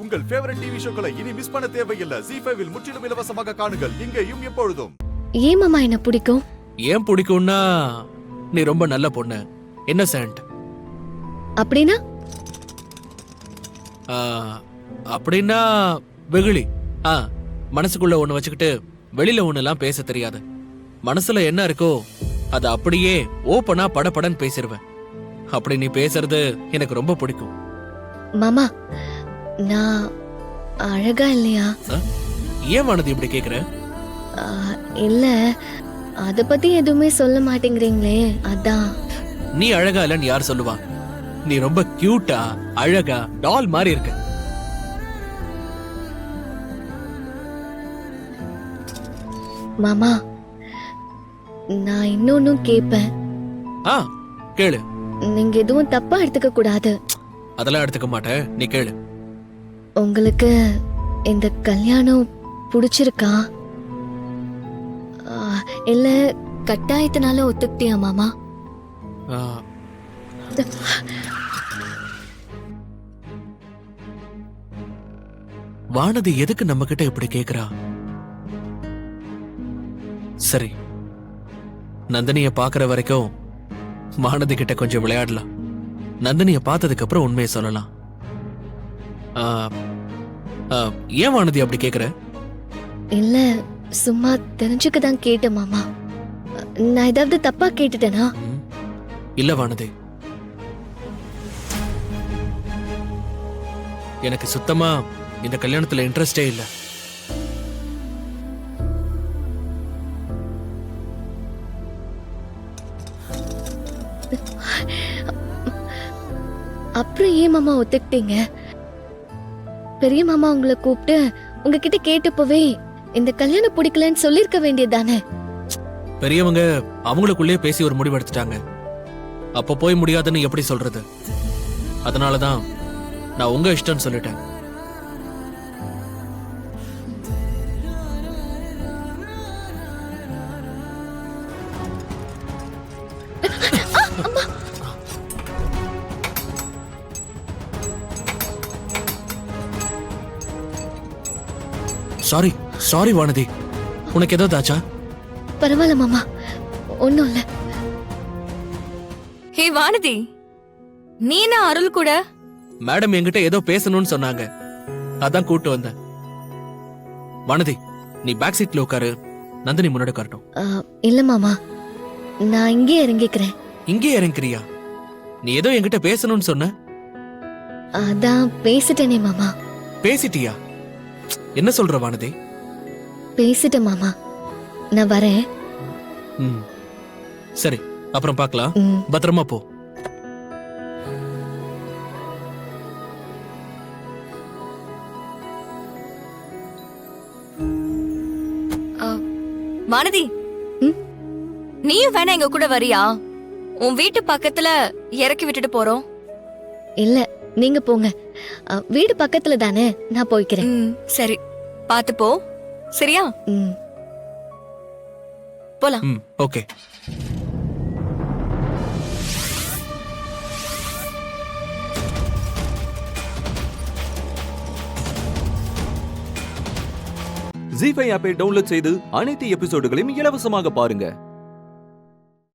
உங்கள் favourite TV ஷோக்களை இனி miss பண்ண தேவையில்லை. ZEE5 இல் முற்றிலும் இலவசமாக காணுங்கள். இங்கேயும் எப்பொழுதும். ஏன் மாமா என்ன பிடிக்கும்? ஏன் பிடிக்கும்னா நீ ரொம்ப நல்ல பொண்ணு, இன்னசென்ட். அப்படின்னா அப்படின்னா வெகுளி. மனசுக்குள்ள ஒண்ணு வச்சுக்கிட்டு வெளியில ஒண்ணெல்லாம் பேச தெரியாது. மனசுல என்ன இருக்கோ அது அப்படியே ஓப்பனா படபடன்னு பேசிடுவேன். அப்படி நீ பேசுறது எனக்கு ரொம்ப பிடிக்கும். மாமா, நான் அழகா இல்லையா? ஏன் வானதி இப்படி கேக்குற? இல்ல, அத பத்தி எதுவுமே சொல்ல மாட்டேங்கிறீங்களே, அதான். நீ அழகா இல்லன்னு யார் சொல்லுவா? நீ ரொம்ப கியூட்டா, அழகா, டால் மாதிரி இருக்க. மாமா, நான் இன்னொன்னும் கேப்பேன். கேளு. நீங்க எதுவும் தப்பா எடுத்துக்க கூடாது. அதெல்லாம் எடுத்துக்க மாட்டேன், நீ கேளு. உங்களுக்கு இந்த கல்யாணம் பிடிச்சிருக்கா? இல்ல கட்டாயத்தினால ஒத்துக்கிட்டியா மாமா? வானதி எதுக்கு நம்ம கிட்ட இப்படி கேக்குறா? சரி, நந்தினிய பாக்குற வரைக்கும் வானதி கிட்ட கொஞ்சம் விளையாடலாம். நந்தினிய பார்த்ததுக்கு அப்புறம் உண்மையை சொல்லலாம். ஏன் வானதி அப்படி கேக்குற? இல்ல, சும்மா தெரிஞ்சுக்க தான் கேட்டேன் மாமா. நான் ஏதாவது தப்பா கேட்டுட்டேனா? இல்ல வானதி, எனக்கு சுத்தமா இந்த கல்யாணத்துல இன்ட்ரெஸ்டே இல்ல. அப்புறம் ஏன் மாமா ஒத்துக்கிட்டீங்க? பெரிய மாமா உங்களை கூப்பிட்டு உங்ககிட்ட கேட்டப்பவே இந்த கல்யாணம் பிடிக்கலன்னு சொல்லிருக்க வேண்டியதானே? பெரியவங்க அவங்களுக்குள்ளே பேசி ஒரு முடிவு எடுத்துட்டாங்க. அப்ப போய் முடியாதுன்னு எப்படி சொல்றது? அதனாலதான் நான் உங்க இஷ்டம்னு சொல்லிட்டேன். சாரி சாரி வானதி, உனக்கு ஏதாவது ஆச்சா? பரவாயில்ல மாமா, ஒண்ணும் இல்ல. ஹே வானதி, நீ என்ன அருள் கூட? மேடம் என்கிட்ட ஏதோ பேசணும்னு சொன்னாங்க, அதான் கூட்டு வந்தேன். வானதி, நீ பேக் சீட்ல உட்காரு, நந்தினி முன்னாடி உட்காரட்டும். இல்ல மாமா, நான் இங்கே இறங்கிக்கிறேன். இங்கே இறங்கிக்கிறியா? நீ ஏதோ என்கிட்ட பேசணும்னு சொன்ன. அதான் பேசிட்டேனே மாமா. பேசிட்டியா? என்ன சொல்ற வானதி? பேசிட்டேன் மாமா, நான் வரேன். சரி, அப்புறம் பார்க்கலாம். பத்திரமா போ. வானதி, நீயும் வேணா எங்க கூட வரியா? உன் வீட்டு பக்கத்துல இறக்கி விட்டுட்டு போறோம். இல்ல, நீங்க போங்க. வீடு பக்கத்துல தானே, நான் போய்க்கிறேன். சரி, பாத்து போ. சரியா? போலாம். ஓகே. ZEE5 ஆப்பை டவுன்லோட் செய்து அனைத்து எபிசோடுகளையும் இலவசமாக பாருங்க.